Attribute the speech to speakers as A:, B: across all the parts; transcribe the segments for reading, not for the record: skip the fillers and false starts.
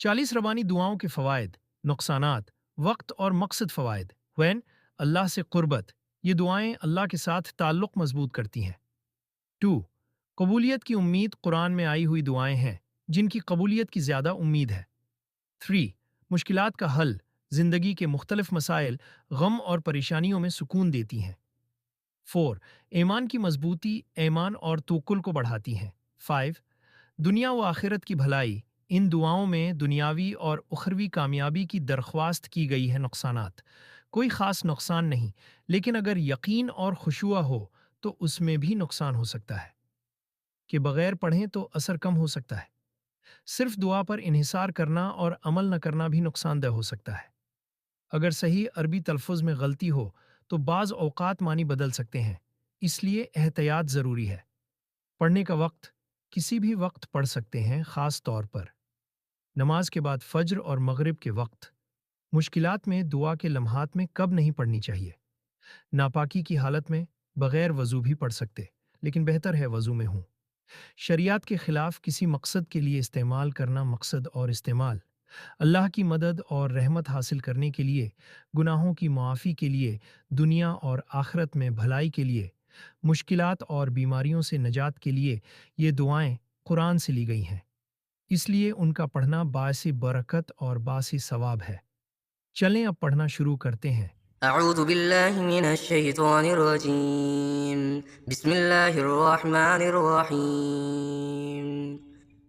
A: 40 रबानी दुआओं के फ़वाइद, नुक़सानात, वक्त और मकसद फ़वाइद। वैन अल्लाह से क़ुर्बत, ये दुआएं अल्लाह के साथ ताल्लुक़ मज़बूत करती हैं। 2. कबूलियत की उम्मीद, कुरान में आई हुई दुआएं हैं जिनकी कबूलियत की ज़्यादा उम्मीद है। 3. मुश्किलात का हल, ज़िंदगी के मुख्तलिफ मसाइल, गम और परेशानियों में सुकून देती हैं। 4. ईमान की मजबूती, ईमान और तवक्कुल को बढ़ाती हैं। 5. दुनिया व आखिरत की भलाई, इन दुआओं में दुनियावी और उखरवी कामयाबी की दरख्वास्त की गई है। नुकसानात, कोई ख़ास नुकसान नहीं, लेकिन अगर यकीन और खुशुआ हो तो उसमें भी नुकसान हो सकता है कि बगैर पढ़ें तो असर कम हो सकता है। सिर्फ दुआ पर इन्हिसार करना और अमल न करना भी नुकसानदेह हो सकता है। अगर सही अरबी तलफ़ुज़ में गलती हो तो बाज़ औक़ात मानी बदल सकते हैं, इसलिए एहतियात ज़रूरी है। पढ़ने का वक्त, किसी भी वक्त पढ़ सकते हैं, ख़ास तौर पर नमाज के बाद फ़ज्र और मगरिब के वक्त। मुश्किलात में दुआ के लम्हात में कब नहीं पढ़नी चाहिए? नापाकी की हालत में बग़ैर वज़ू भी पढ़ सकते, लेकिन बेहतर है वज़ू में हूँ। शरियत के ख़िलाफ़ किसी मकसद के लिए इस्तेमाल करना, मकसद और इस्तेमाल अल्लाह की मदद और रहमत हासिल करने के लिए, गुनाहों की मुआफ़ी के लिए, दुनिया और आखिरत में भलाई के लिए, मुश्किलात और बीमारियों से निजात के लिए। ये दुआएं कुरान से ली गई हैं, इसलिए उनका पढ़ना बाइस बरकत और बाइस सवाब है। चलें अब पढ़ना शुरू करते हैं।
B: أعوذ بالله من الشيطان الرجيم بسم الله الرحمن الرحيم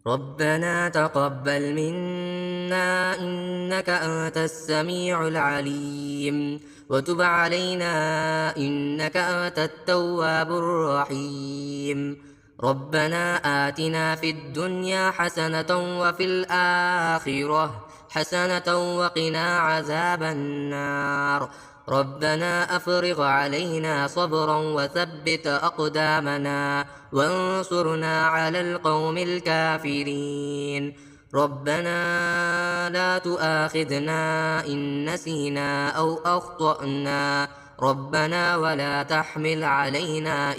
B: ربنا تقبل منا إنك أنت السميع العليم وتب علينا إنك أنت التواب الرحيم ربنا آتنا في الدنيا حسنة وفي الآخرة حسنة وقنا عذاب النار ربنا أفرغ علينا صبرا وثبت أقدامنا وانصرنا على القوم الكافرين ربنا لا تؤاخذنا إن نسينا أو أخطأنا ربنا ولا تحمل علينا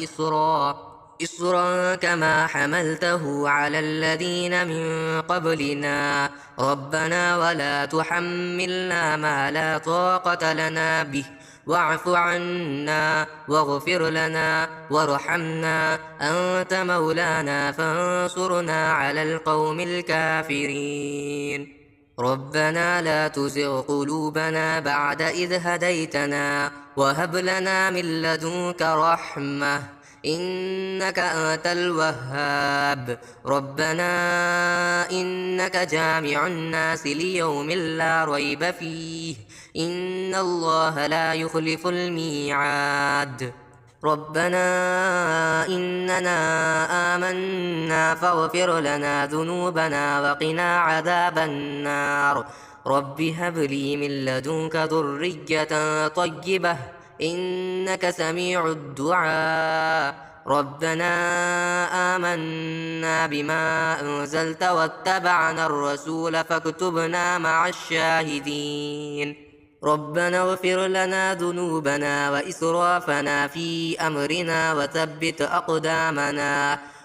B: إصرا كما حملته على الذين من قبلنا ربنا ولا تحملنا ما لا طاقة لنا به واعف عنا واغفر لنا وارحمنا أنت مولانا فانصرنا على القوم الكافرين ربنا لا تزغ قلوبنا بعد إذ هديتنا وهب لنا من لدنك رحمة إنك أنت الوهاب ربنا إنك جامع الناس ليوم لا ريب فيه إن الله لا يخلف الميعاد ربنا إننا آمنا فاغفر لنا ذنوبنا وقنا عذاب النار رب هب لي من لدنك ذرية طيبة إنك سميع الدعاء ربنا آمنا بما أنزلت واتبعنا الرسول فاكتبنا مع الشاهدين ربنا اغفر لنا ذنوبنا وإسرافنا في أمرنا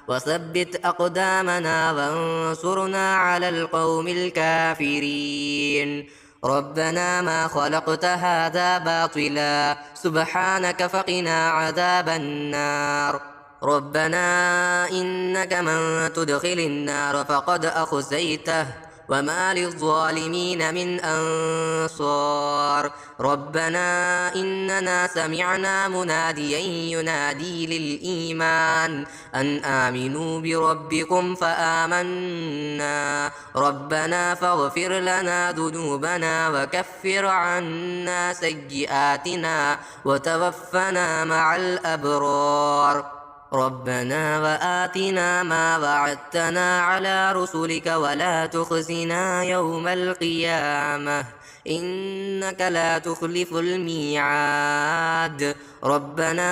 B: وثبت أقدامنا وانصرنا على القوم الكافرين ربنا ما خلقت هذا باطلا سبحانك فقنا عذاب النار ربنا إنك من تدخل النار فقد أخزيته وما للظالمين من أنصار ربنا إننا سمعنا مناديا ينادي للإيمان أن آمنوا بربكم فآمنا ربنا فاغفر لنا ذنوبنا وكفر عنا سيئاتنا وتوفنا مع الأبرار ربنا وآتنا ما وعدتنا على رسلك ولا تخزنا يوم القيامة إنك لا تخلف الميعاد ربنا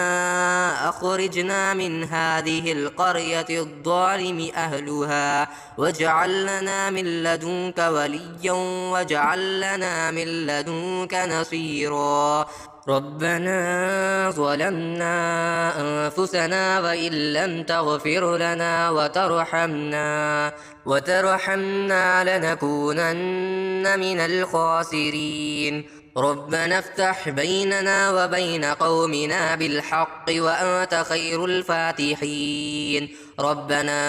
B: أخرجنا من هذه القرية الظالم أهلها واجعل لنا من لدنك وليا واجعل لنا من لدنك نصيرا ربنا ظلمنا أنفسنا وإن لم تغفر لنا وترحمنا لنكونن من الخاسرين. ربنا افتح بيننا وبين قومنا بالحق وأنت خير الفاتحين. ربنا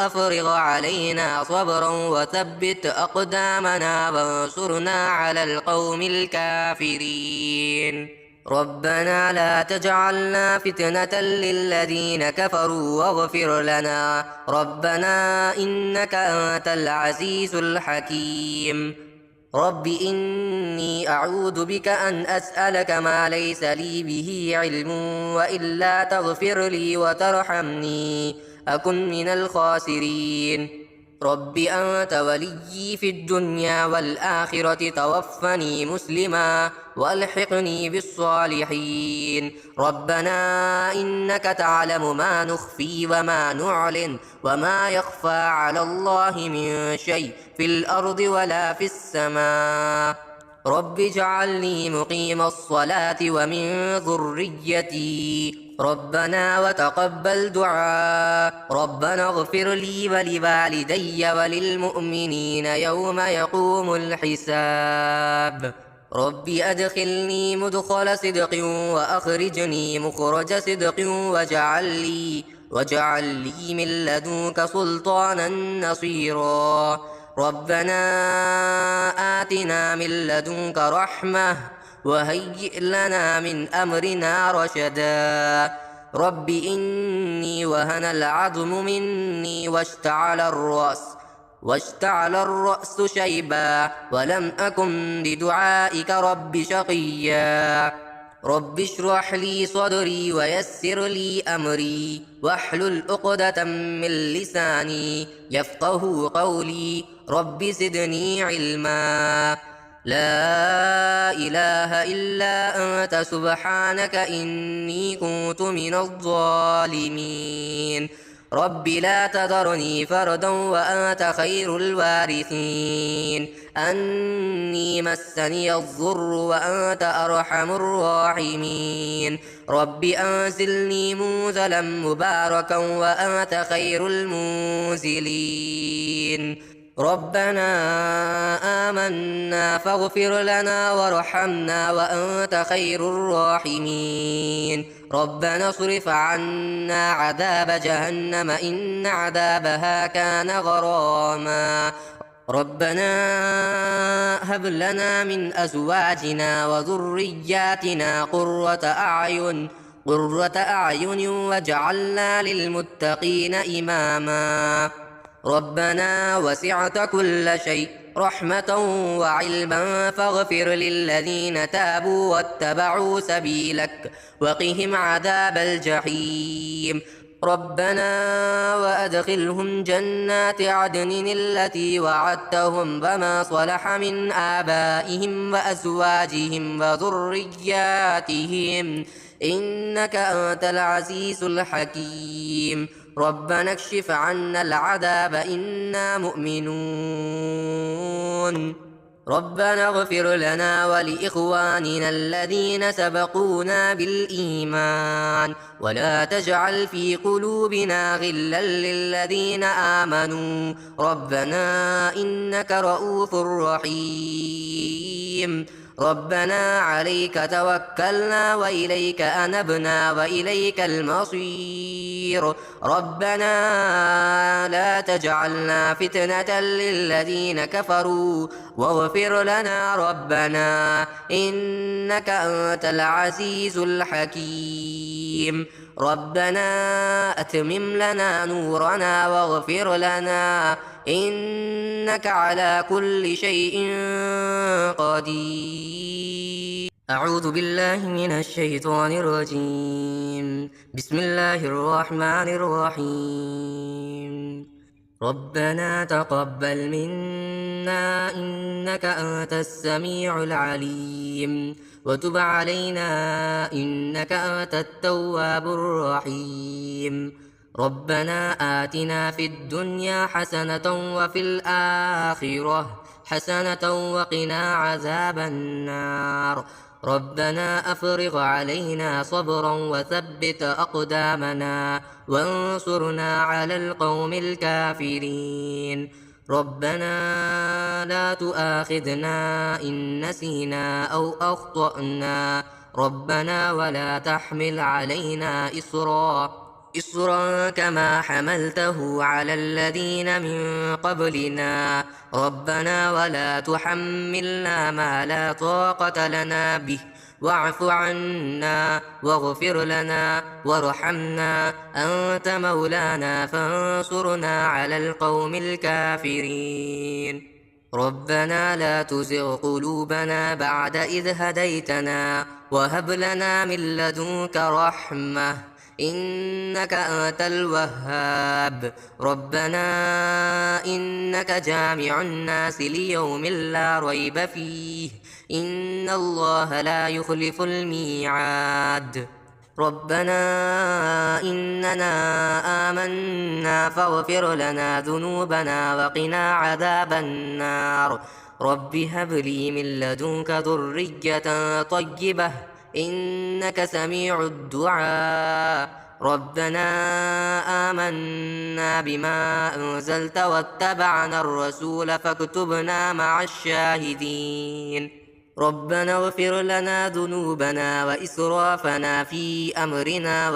B: أفرغ علينا صبرا وثبت أقدامنا وانصرنا على القوم الكافرين. ربنا لا تجعلنا فتنة للذين كفروا واغفر لنا ربنا إنك أنت العزيز الحكيم. رب إني أعوذ بك أن أسألك ما ليس لي به علم وإلا تغفر لي وترحمني أكن من الخاسرين. رب أنت وليي في الدنيا والآخرة توفني مسلما وألحقني بالصالحين. ربنا إنك تعلم ما نخفي وما نعلن وما يخفى على الله من شيء في الأرض ولا في السماء. رب اجعلني مقيم الصلاة ومن ذريتي ربنا وتقبل دعاء. ربنا اغفر لي ولوالدي وللمؤمنين يوم يقوم الحساب. رب أدخلني مدخل صدق وأخرجني مخرج صدق واجعل لي من لدنك سلطانا نصيرا. ربنا آتنا من لدنك رحمة وهيئ لنا من أمرنا رشدا. رب إني وهن العظم مني واشتعل الرأس شيبا ولم أكن بدعائك رب شقيا. رب اشرح لي صدري ويسر لي أمري واحلل عقدة من لساني يفقه قولي. رب زدني علما. لا إله إلا أنت سبحانك إني كنت من الظالمين. رب لا تذرني فردا وأنت خير الوارثين. أني مسني الضر وأنت أرحم الراحمين. رب أنزلني منزلا مباركا وأنت خير المنزلين. ربنا آمنا فاغفر لنا وارحمنا وأنت خير الراحمين. ربنا اصرف عنا عذاب جهنم إن عذابها كان غراما. ربنا هب لنا من أزواجنا وذرياتنا قرة أعين واجعلنا للمتقين إماما. ربنا وسعت كل شيء رحمة وعلما فاغفر للذين تابوا واتبعوا سبيلك وقهم عذاب الجحيم. ربنا وأدخلهم جنات عدن التي وعدتهم وما صلح من آبائهم وأزواجهم وذرياتهم إنك أنت العزيز الحكيم. ربنا اكشف عنا العذاب إنا مؤمنون. ربنا اغفر لنا ولإخواننا الذين سبقونا بالإيمان ولا تجعل في قلوبنا غلا للذين آمنوا ربنا إنك رؤوف رحيم. ربنا عليك توكلنا وإليك أنبنا وإليك المصير. ربنا لا تجعلنا فتنة للذين كفروا واغفر لنا ربنا إنك أنت العزيز الحكيم. ربنا أتمم لنا نورنا واغفر لنا إنك على كل شيء قدير. أعوذ بالله من الشيطان الرجيم. بسم الله الرحمن الرحيم. ربنا تقبل منا إنك أنت السميع العليم وتب علينا إنك أنت التواب الرحيم. ربنا آتنا في الدنيا حسنة وفي الآخرة حسنة وقنا عذاب النار. ربنا أفرغ علينا صبرا وثبت أقدامنا وانصرنا على القوم الكافرين. ربنا لا تؤاخذنا إن نسينا أو أخطأنا. ربنا ولا تحمل علينا إصرا كما حملته على الذين من قبلنا. ربنا ولا تحملنا ما لا طاقة لنا به واعف عنا واغفر لنا وارحمنا أنت مولانا فانصرنا على القوم الكافرين. ربنا لا تزغ قلوبنا بعد إذ هديتنا وهب لنا من لدنك رحمة إنك أنت الوهاب. ربنا إنك جامع الناس ليوم لا ريب فيه إن الله لا يخلف الميعاد. ربنا إننا آمنا فاغفر لنا ذنوبنا وقنا عذاب النار. رب هب لي من لدنك ذرية طيبة إنك سميع الدعاء. ربنا آمنا بما أنزلت واتبعنا الرسول فاكتبنا مع الشاهدين. ربنا اغفر لنا ذنوبنا وإسرافنا في أمرنا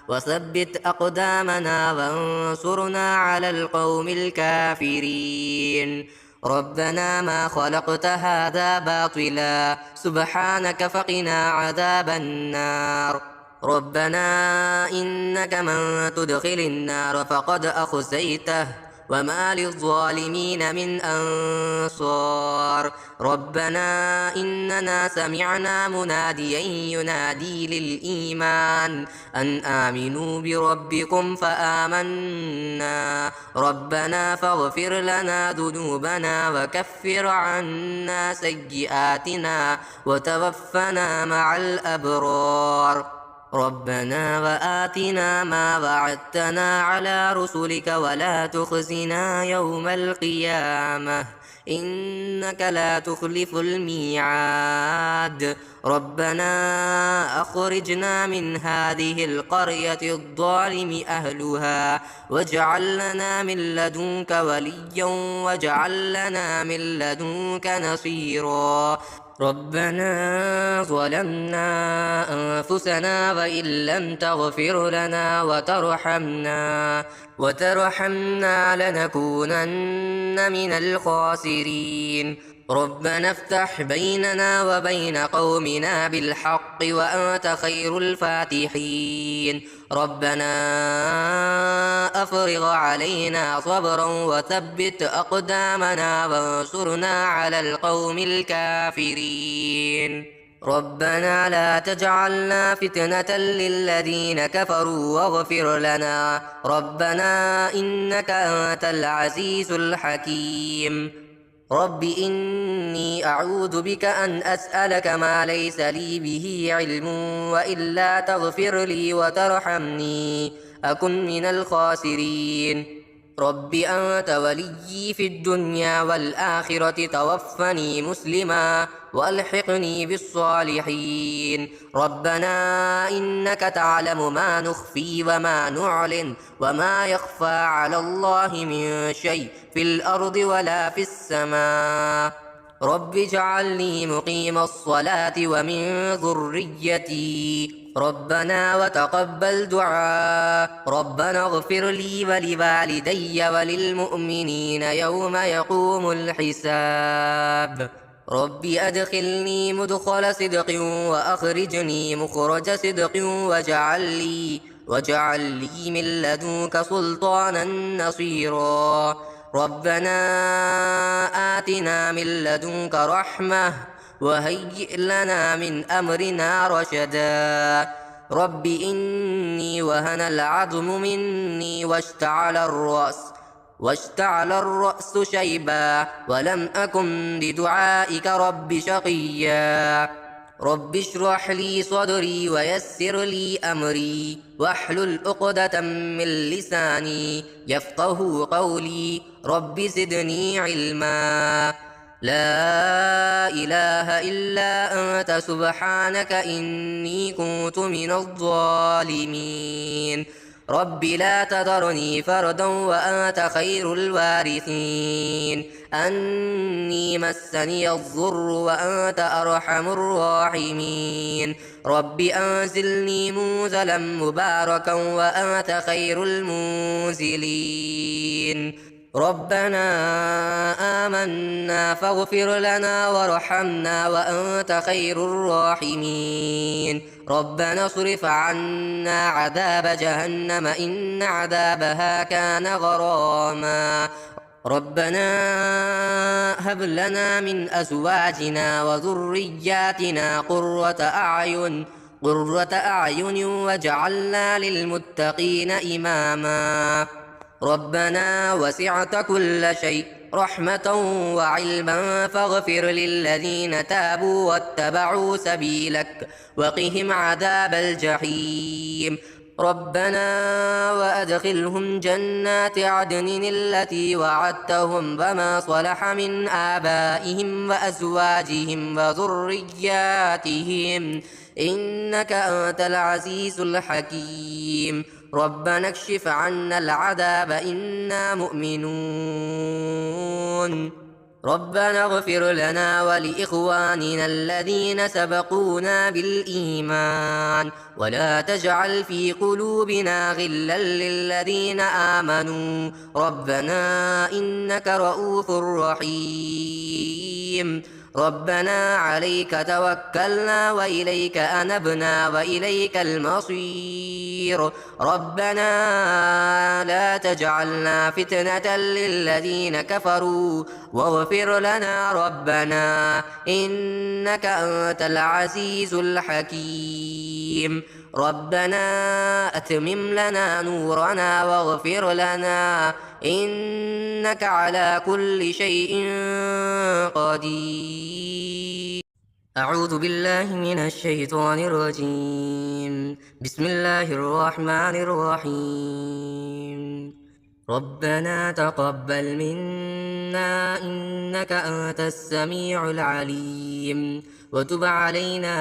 B: وثبت أقدامنا وانصرنا على القوم الكافرين. ربنا ما خلقت هذا باطلا سبحانك فقنا عذاب النار. ربنا إنك من تدخل النار فقد أخزيته وما للظالمين من أنصار. ربنا إننا سمعنا مناديا ينادي للإيمان أن آمنوا بربكم فآمنا. ربنا فاغفر لنا ذنوبنا وكفر عنا سيئاتنا وتوفنا مع الأبرار. ربنا وآتنا ما وعدتنا على رسلك ولا تخزنا يوم القيامة إنك لا تخلف الميعاد. ربنا أخرجنا من هذه القرية الظالم أهلها واجعل لنا من لدنك وليا واجعل لنا من لدنك نصيرا. ربنا ظلمنا أنفسنا وإن لم تغفر لنا وترحمنا لنكونن من الخاسرين. ربنا افتح بيننا وبين قومنا بالحق وأنت خير الفاتحين. ربنا أفرغ علينا صبرا وثبت أقدامنا وانصرنا على القوم الكافرين. ربنا لا تجعلنا فتنة للذين كفروا واغفر لنا. ربنا إنك أنت العزيز الحكيم. رب إني أعوذ بك أن أسألك ما ليس لي به علم وإلا تغفر لي وترحمني أكن من الخاسرين. رب أنت وليي في الدنيا والآخرة توفني مسلما وألحقني بالصالحين. ربنا إنك تعلم ما نخفي وما نعلن وما يخفى على الله من شيء في الأرض ولا في السماء. رب اجعلني مقيم الصلاة ومن ذريتي ربنا وتقبل دعاء. ربنا اغفر لي ولوالدي وللمؤمنين يوم يقوم الحساب. رب أدخلني مدخل صدق وأخرجني مخرج صدق واجعل لي من لدنك سلطانا نصيرا. ربنا آتنا من لدنك رحمة وهيئ لنا من أمرنا رشدا. رب إني وهن العظم مني واشتعل الرأس شيبا ولم أكن بدعائك رب شقيا. رب اشرح لي صدري ويسر لي أمري واحلل عقدة من لساني يفقه قولي. رب زدني علما. لا إله إلا أنت سبحانك إني كنت من الظالمين رب لا تذرني فردا وأنت خير الوارثين أني مسني الضر وأنت أرحم الراحمين رب أنزلني منزلا مباركا وأنت خير المنزلين ربنا آمنا فاغفر لنا وارحمنا وأنت خير الراحمين ربنا اصرف عنا عذاب جهنم إن عذابها كان غراما ربنا هب لنا من أزواجنا وذرياتنا قرة أعين واجعلنا للمتقين إماما ربنا وسعت كل شيء رحمة وعلما فاغفر للذين تابوا واتبعوا سبيلك وقهم عذاب الجحيم ربنا وأدخلهم جنات عدن التي وعدتهم فما صلح من آبائهم وأزواجهم وذرياتهم إنك أنت العزيز الحكيم ربنا اكشف عنا العذاب إنا مؤمنون ربنا اغفر لنا ولإخواننا الذين سبقونا بالإيمان ولا تجعل في قلوبنا غلا للذين آمنوا ربنا إنك رؤوف رحيم ربنا عليك توكلنا وإليك أنبنا وإليك المصير ربنا لا تجعلنا فتنة للذين كفروا واغفر لنا ربنا إنك أنت العزيز الحكيم ربنا أتمم لنا نورنا واغفر لنا إنك على كل شيء قدير أعوذ بالله من الشيطان الرجيم بسم الله الرحمن الرحيم ربنا تقبل منا إنك أنت السميع العليم وتب علينا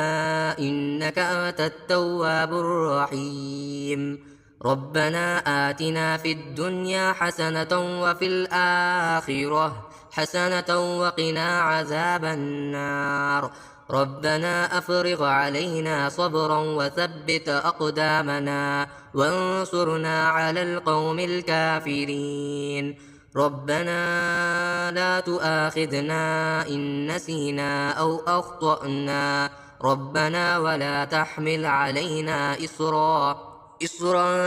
B: إنك أنت التواب الرحيم ربنا آتنا في الدنيا حسنة وفي الآخرة حسنة وقنا عذاب النار ربنا أفرغ علينا صبرا وثبت أقدامنا وانصرنا على القوم الكافرين ربنا لا تؤاخذنا إن نسينا أو أخطأنا ربنا ولا تحمل علينا إصرا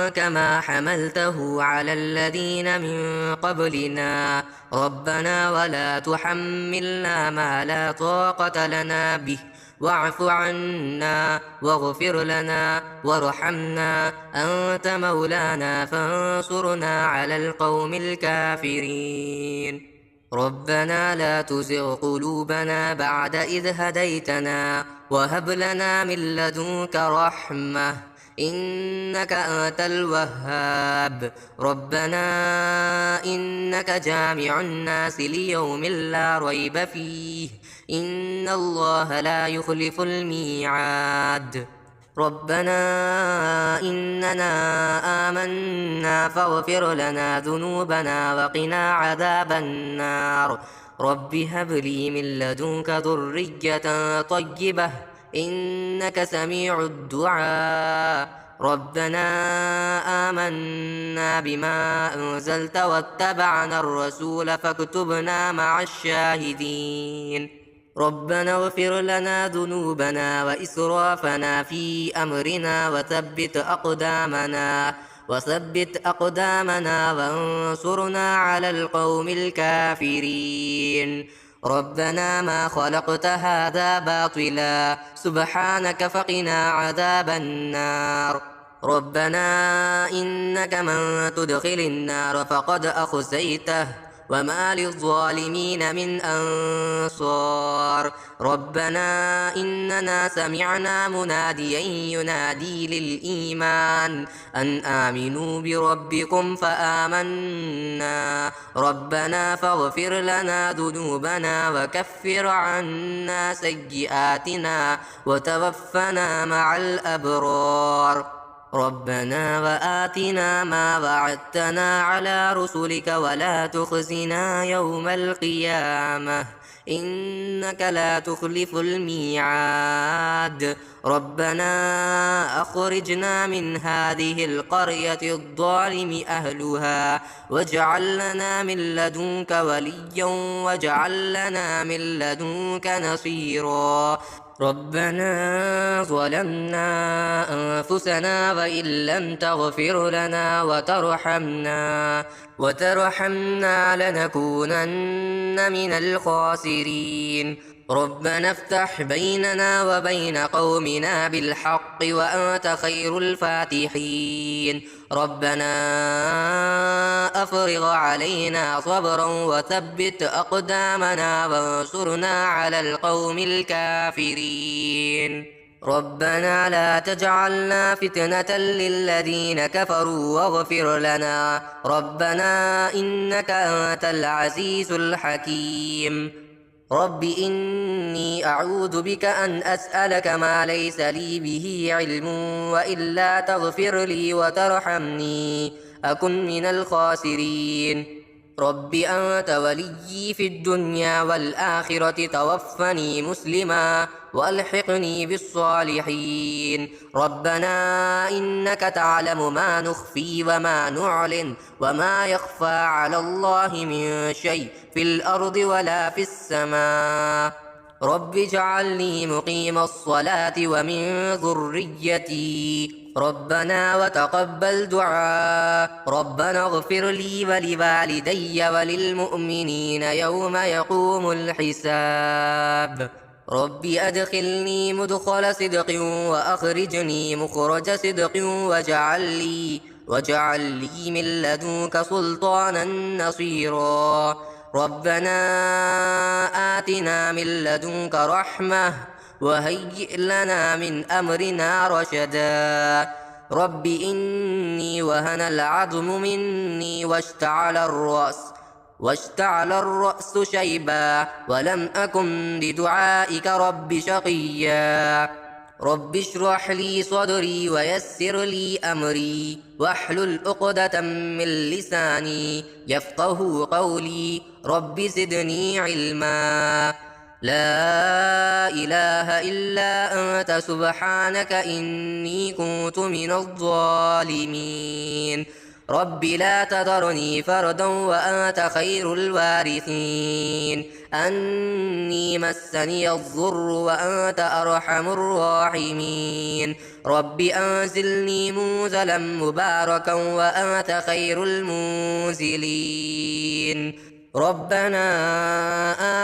B: كما حملته على الذين من قبلنا ربنا ولا تحملنا ما لا طاقة لنا به واعف عنا واغفر لنا وارحمنا أنت مولانا فانصرنا على القوم الكافرين ربنا لا تزغ قلوبنا بعد إذ هديتنا وهب لنا من لدنك رحمة إنك أنت الوهاب ربنا إنك جامع الناس ليوم لا ريب فيه إن الله لا يخلف الميعاد ربنا إننا آمنا فاغفر لنا ذنوبنا وقنا عذاب النار رب هب لي من لدنك ذرية طيبة إنك سميع الدعاء ربنا آمنا بما أنزلت واتبعنا الرسول فاكتبنا مع الشاهدين ربنا اغفر لنا ذنوبنا وإسرافنا في أمرنا وثبت أقدامنا وانصرنا على القوم الكافرين ربنا ما خلقت هذا باطلا سبحانك فقنا عذاب النار ربنا إنك من تدخل النار فقد أخزيته وما للظالمين من أنصار ربنا إننا سمعنا مناديا ينادي للإيمان أن آمنوا بربكم فآمنا ربنا فاغفر لنا ذنوبنا وكفر عنا سيئاتنا وتوفنا مع الأبرار ربنا وآتنا ما وعدتنا على رسلك ولا تخزنا يوم القيامة إنك لا تخلف الميعاد ربنا أخرجنا من هذه القرية الظالم أهلها واجعل لنا من لدنك وليا واجعل لنا من لدنك نصيرا ربنا ظلمنا أنفسنا وإن لم تغفر لنا وترحمنا لنكونن من الخاسرين ربنا افتح بيننا وبين قومنا بالحق وأنت خير الفاتحين ربنا أفرغ علينا صبرا وثبت أقدامنا وانصرنا على القوم الكافرين ربنا لا تجعلنا فتنة للذين كفروا واغفر لنا ربنا إنك أنت العزيز الحكيم رب إني أعوذ بك أن أسألك ما ليس لي به علم وإلا تغفر لي وترحمني أكن من الخاسرين رب أنت وليي في الدنيا والآخرة توفني مسلما وألحقني بالصالحين ربنا إنك تعلم ما نخفي وما نعلن وما يخفى على الله من شيء في الأرض ولا في السماء رب اجعلني مقيم الصلاة ومن ذريتي ربنا وتقبل دعاء ربنا اغفر لي ولوالدي وللمؤمنين يوم يقوم الحساب رب أدخلني مدخل صدق وأخرجني مخرج صدق واجعل لي من لدنك سلطانا نصيرا ربنا آتنا من لدنك رحمة وهيئ لنا من أمرنا رشدا رب إني وهن العظم مني واشتعل الرأس شيبا ولم أكن بدعائك رب شقيا رب اشرح لي صدري ويسر لي أمري واحلل عقدة من لساني يفقه قولي رب زدني علما لا إله إلا أنت سبحانك إني كنت من الظالمين رب لا تذرني فردا وأنت خير الوارثين أني مسني الضر وأنت أرحم الراحمين رب أنزلني منزلا مباركا وأنت خير المنزلين ربنا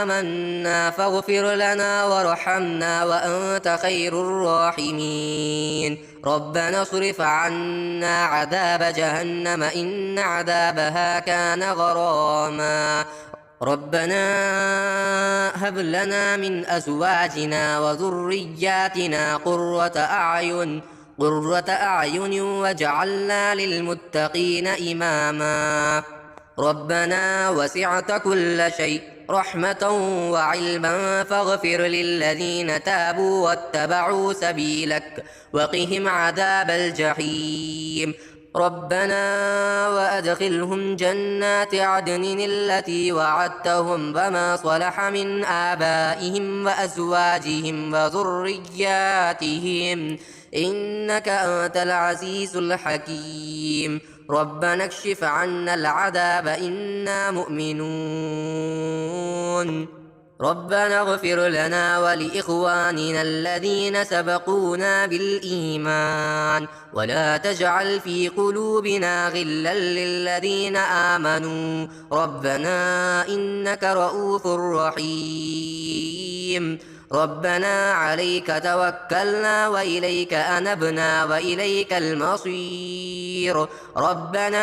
B: آمنا فاغفر لنا وارحمنا وأنت خير الراحمين ربنا اصرف عنا عذاب جهنم إن عذابها كان غراما ربنا هب لنا من أزواجنا وذرياتنا قرة أعين واجعلنا للمتقين إماما ربنا وسعت كل شيء رحمة وعلما فاغفر للذين تابوا واتبعوا سبيلك وقهم عذاب الجحيم ربنا وأدخلهم جنات عدن التي وعدتهم وما صلح من آبائهم وأزواجهم وذرياتهم إنك أنت العزيز الحكيم ربنا اكشف عنا العذاب إنا مؤمنون ربنا اغفر لنا ولإخواننا الذين سبقونا بالإيمان ولا تجعل في قلوبنا غلا للذين آمنوا ربنا إنك رؤوف رحيم ربنا عليك توكلنا وإليك أنبنا وإليك المصير ربنا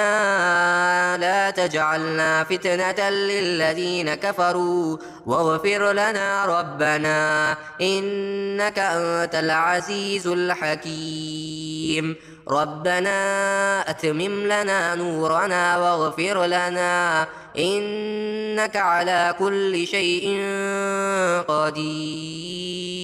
B: لا تجعلنا فتنة للذين كفروا واغفر لنا ربنا إنك أنت العزيز الحكيم ربنا أتمم لنا نورنا واغفر لنا إنك على كل شيء قدير